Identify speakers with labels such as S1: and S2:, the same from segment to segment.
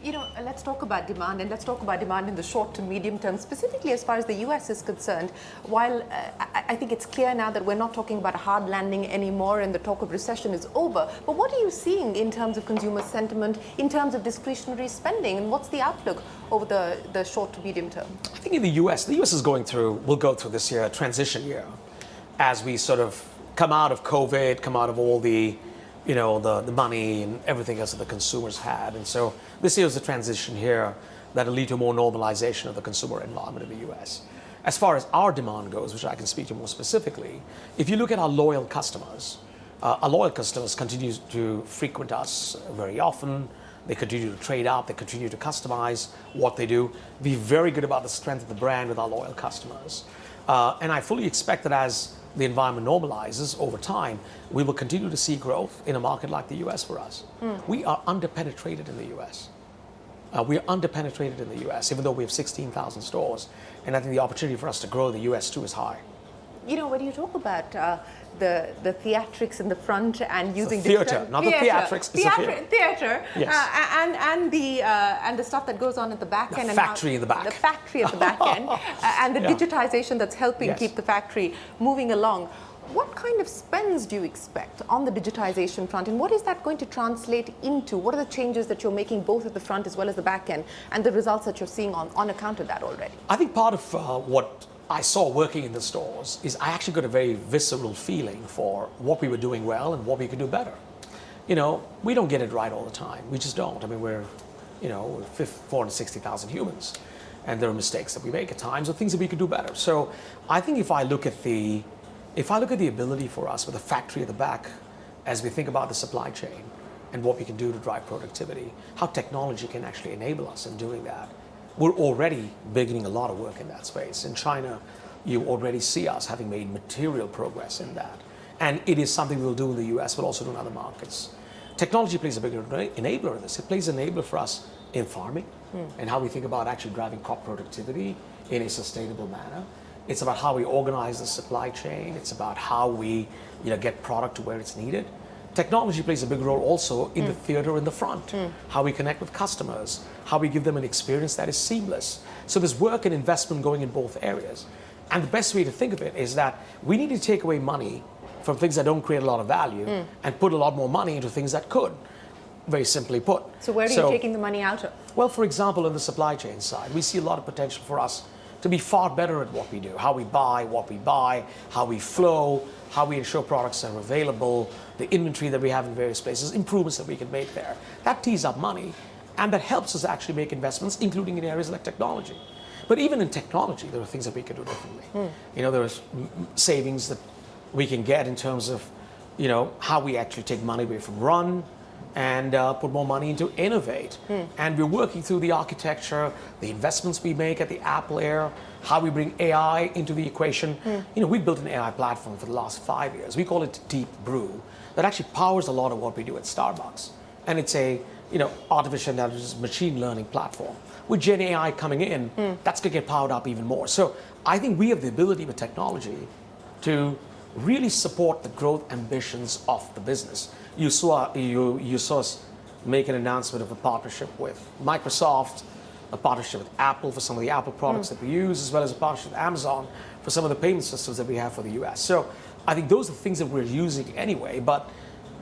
S1: Let's talk about demand, and let's talk about demand in the short to medium term, specifically as far as the US is concerned. While I think it's clear now that we're not talking about a hard landing anymore and the talk of recession is over, but what are you seeing in terms of consumer sentiment, in terms of discretionary spending, and what's the outlook over the short to medium term?
S2: I think in the US will go through this year, a transition year, as we sort of come out of COVID, come out of all the the money and everything else that the consumers had. And so this year is a transition here that'll lead to more normalization of the consumer environment in the US. As far as our demand goes, which I can speak to more specifically, if you look at our loyal customers continue to frequent us very often. They continue to trade up, they continue to customize what they do. We're very good about the strength of the brand with our loyal customers. And I fully expect that as the environment normalizes over time, we will continue to see growth in a market like the US for us. We are underpenetrated in the US. We are underpenetrated in the US, even though we have 16,000 stores. And I think the opportunity for us to grow in the US too is high.
S1: When you talk about the theatrics in the front and using
S2: the theater, not the theatrics,
S1: theater,
S2: yes.
S1: and the stuff that goes on at the back end,
S2: the factory at the back
S1: end, and the digitization that's helping
S2: yes.
S1: keep the factory moving along. What kind of spends do you expect on the digitization front, and what is that going to translate into? What are the changes that you're making both at the front as well as the back end, and the results that you're seeing on account of that already?
S2: I think part of what I saw working in the stores is I actually got a very visceral feeling for what we were doing well and what we could do better. We don't get it right all the time. We just don't. I mean, we're 460,000 humans, and there are mistakes that we make at times or things that we could do better. So I think if I look at the ability for us with the factory at the back, as we think about the supply chain and what we can do to drive productivity, how technology can actually enable us in doing that, we're already beginning a lot of work in that space. In China, you already see us having made material progress in that. And it is something we'll do in the US, but also do in other markets. Technology plays a bigger enabler in this. It plays an enabler for us in farming and how we think about actually driving crop productivity in a sustainable manner. It's about how we organize the supply chain. It's about how we get product to where it's needed. Technology plays a big role also in the theater in the front, how we connect with customers, how we give them an experience that is seamless. So there's work and investment going in both areas. And the best way to think of it is that we need to take away money from things that don't create a lot of value and put a lot more money into things that could, very simply put.
S1: So where are you taking the money out of?
S2: Well, for example, on the supply chain side, we see a lot of potential for us to be far better at what we do, how we buy, what we buy, how we flow, how we ensure products are available, the inventory that we have in various places, improvements that we can make there. That tees up money, and that helps us actually make investments, including in areas like technology. But even in technology, there are things that we can do differently. There are savings that we can get in terms of, how we actually take money away from run and put more money into innovate. And we're working through the architecture, the investments we make at the app layer, how we bring AI into the equation. We built an AI platform for the last 5 years. We call it Deep Brew, that actually powers a lot of what we do at Starbucks. And it's a artificial intelligence machine learning platform. With Gen AI coming in, that's going to get powered up even more. So I think we have the ability with technology to really support the growth ambitions of the business. You saw us make an announcement of a partnership with Microsoft, a partnership with Apple for some of the Apple products that we use, as well as a partnership with Amazon for some of the payment systems that we have for the US. So I think those are things that we're using anyway, but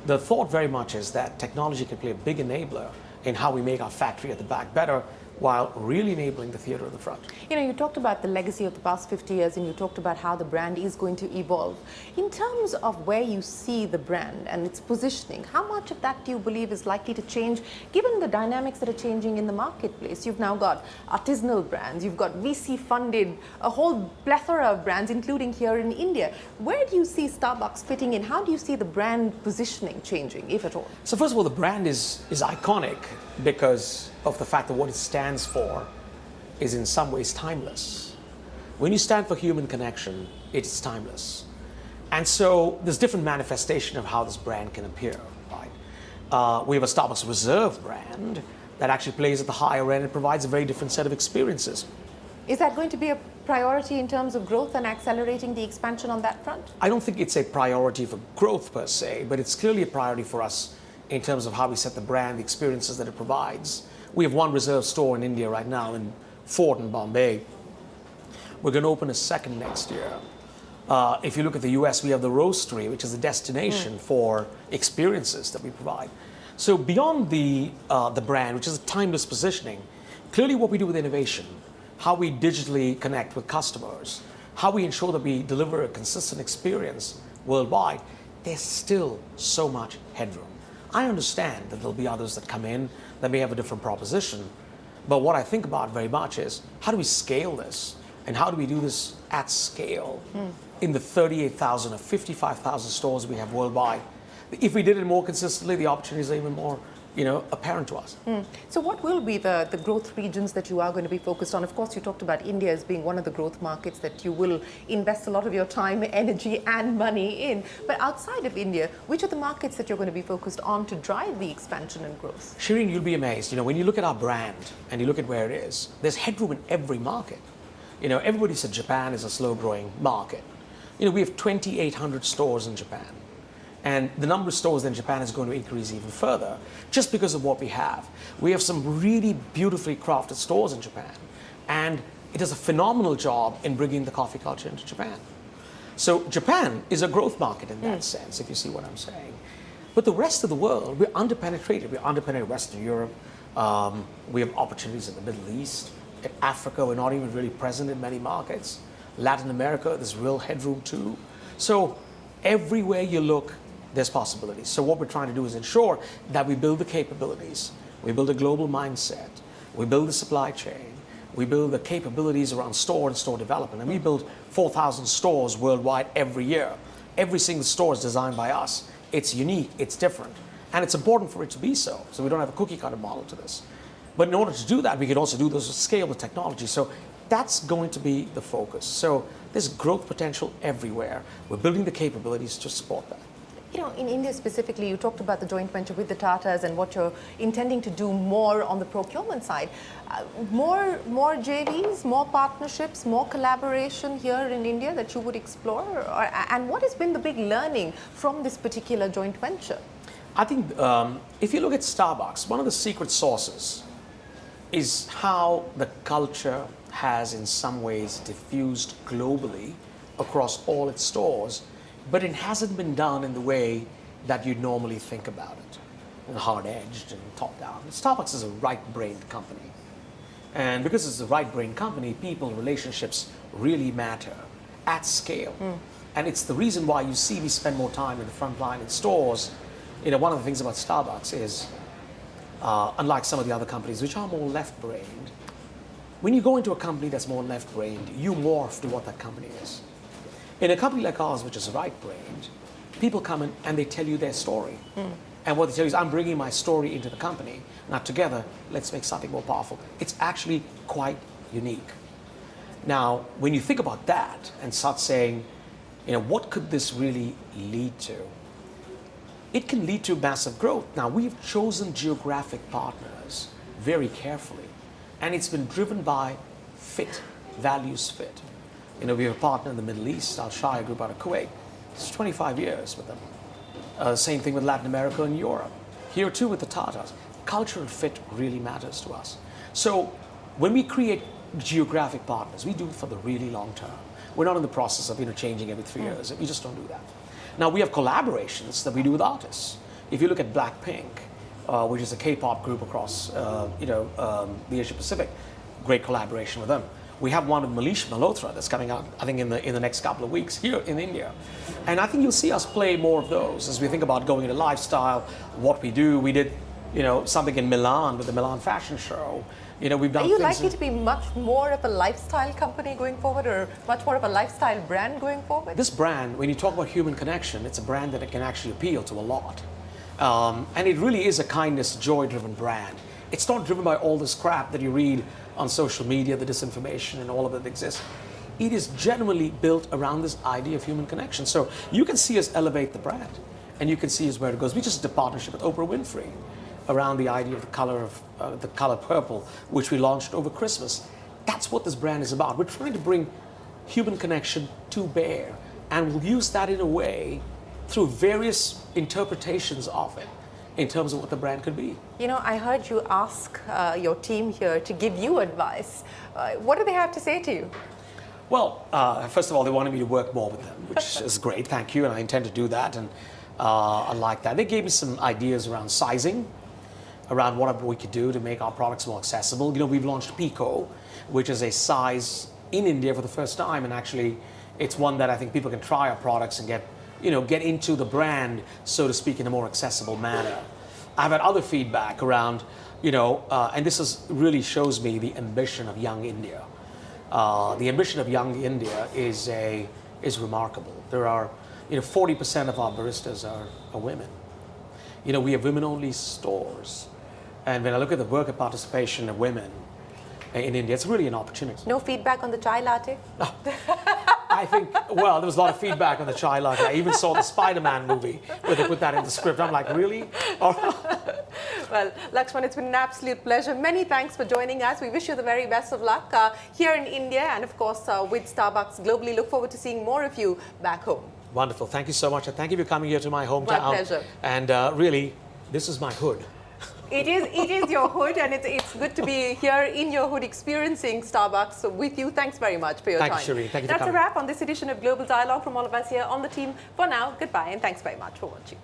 S2: the thought very much is that technology can play a big enabler in how we make our factory at the back better, while really enabling the theater at the front.
S1: You talked about the legacy of the past 50 years, and you talked about how the brand is going to evolve. In terms of where you see the brand and its positioning, how much of that do you believe is likely to change, given the dynamics that are changing in the marketplace? You've now got artisanal brands, you've got VC-funded, a whole plethora of brands, including here in India. Where do you see Starbucks fitting in? How do you see the brand positioning changing, if at all?
S2: So first of all, the brand is iconic because of the fact that what it stands for is in some ways timeless. When you stand for human connection, it's timeless. And so there's different manifestation of how this brand can appear, right? We have a Starbucks Reserve brand that actually plays at the higher end and provides a very different set of experiences.
S1: Is that going to be a priority in terms of growth and accelerating the expansion on that front?
S2: I don't think it's a priority for growth per se, but it's clearly a priority for us in terms of how we set the brand, the experiences that it provides. We have one reserve store in India right now in Fort in Bombay. We're going to open a second next year. If you look at the US, we have the Roastery, which is a destination for experiences that we provide. So beyond the brand, which is a timeless positioning, clearly what we do with innovation, how we digitally connect with customers, how we ensure that we deliver a consistent experience worldwide, there's still so much headroom. I understand that there'll be others that come in that may have a different proposition, but what I think about very much is how do we scale this? And how do we do this at scale in the 38,000 or 55,000 stores we have worldwide? If we did it more consistently, the opportunities are even more apparent to us.
S1: So what will be the growth regions that you are going to be focused on? Of course, you talked about India as being one of the growth markets that you will invest a lot of your time, energy and money in. But outside of India, which are the markets that you're going to be focused on to drive the expansion and growth?
S2: Shireen, you'll be amazed. When you look at our brand and you look at where it is, there's headroom in every market. Everybody said Japan is a slow-growing market. We have 2,800 stores in Japan. And the number of stores in Japan is going to increase even further just because of what we have. We have some really beautifully crafted stores in Japan. And it does a phenomenal job in bringing the coffee culture into Japan. So Japan is a growth market in that sense, if you see what I'm saying. But the rest of the world, we're underpenetrated. We're underpenetrated in Western Europe. We have opportunities in the Middle East. In Africa, we're not even really present in many markets. Latin America, there's real headroom too. So everywhere you look, there's possibilities. So what we're trying to do is ensure that we build the capabilities, we build a global mindset, we build the supply chain, we build the capabilities around store and store development, and we build 4,000 stores worldwide every year. Every single store is designed by us. It's unique, it's different, and it's important for it to be so. So we don't have a cookie cutter model to this. But in order to do that, we can also do this with scale with technology. So that's going to be the focus. So there's growth potential everywhere. We're building the capabilities to support that.
S1: In India specifically, you talked about the joint venture with the Tatas and what you're intending to do more on the procurement side. More JVs, more partnerships, more collaboration here in India that you would explore? And what has been the big learning from this particular joint venture?
S2: I think if you look at Starbucks, one of the secret sauces is how the culture has in some ways diffused globally across all its stores, but it hasn't been done in the way that you'd normally think about it, and hard-edged and top-down. Starbucks is a right-brained company. And because it's a right-brained company, people, relationships really matter at scale. And it's the reason why you see we spend more time in the front line in stores. One of the things about Starbucks is, unlike some of the other companies which are more left-brained, when you go into a company that's more left-brained, you morph to what that company is. In a company like ours, which is right-brained, people come in and they tell you their story. And what they tell you is, I'm bringing my story into the company. Now together, let's make something more powerful. It's actually quite unique. Now, when you think about that and start saying, what could this really lead to? It can lead to massive growth. Now, we've chosen geographic partners very carefully, and it's been driven by fit, values fit. We have a partner in the Middle East, Al Shaya Group out of Kuwait. It's 25 years with them. Same thing with Latin America and Europe. Here too with the Tatas. Cultural fit really matters to us. So when we create geographic partners, we do it for the really long term. We're not in the process of changing every 3 years. We just don't do that. Now, we have collaborations that we do with artists. If you look at Blackpink, which is a K-pop group across the Asia Pacific, great collaboration with them. We have one with Manish Malhotra that's coming out, I think, in the next couple of weeks here in India. And I think you'll see us play more of those as we think about going into lifestyle, what we do. We did something in Milan with the Milan Fashion Show. We've done.
S1: Are you likely to be much more of a lifestyle company going forward, or much more of a lifestyle brand going forward?
S2: This brand, when you talk about human connection, it's a brand that it can actually appeal to a lot. And it really is a kindness, joy-driven brand. It's not driven by all this crap that you read on social media, the disinformation and all of it that exists. It is genuinely built around this idea of human connection. So you can see us elevate the brand, and you can see us where it goes. We just did a partnership with Oprah Winfrey around the idea of the color purple, which we launched over Christmas. That's what this brand is about. We're trying to bring human connection to bear, and we'll use that in a way through various interpretations of it in terms of what the brand could be.
S1: You know, I heard you ask your team here to give you advice. What do they have to say to you?
S2: Well, first of all, they wanted me to work more with them, which is great, thank you, and I intend to do that, and I like that. They gave me some ideas around sizing, around what we could do to make our products more accessible. You know, we've launched Pico, which is a size in India for the first time, and actually it's one that I think people can try our products and get into the brand, so to speak, in a more accessible manner. I've had other feedback around, and this really shows me the ambition of young India. The ambition of young India is remarkable. There are, 40% of our baristas are women. We have women-only stores. And when I look at the worker participation of women in India, it's really an opportunity.
S1: No feedback on the chai latte?
S2: I think, well, there was a lot of feedback on the chai latte. I even saw the Spider-Man movie where they put that in the script. I'm like, really?
S1: Well, Laxman, it's been an absolute pleasure. Many thanks for joining us. We wish you the very best of luck here in India and, of course, with Starbucks globally. Look forward to seeing more of you back home.
S2: Wonderful. Thank you so much. And thank you for coming here to my hometown.
S1: My pleasure.
S2: And really, this is my hood.
S1: It is your hood, and it's good to be here in your hood experiencing Starbucks with you. Thanks very much for your time.
S2: Thank you, Shereen. Thank you
S1: That's
S2: for coming.
S1: a wrap on this edition of Global Dialogue from all of us here on the team. For now, goodbye, and thanks very much for watching.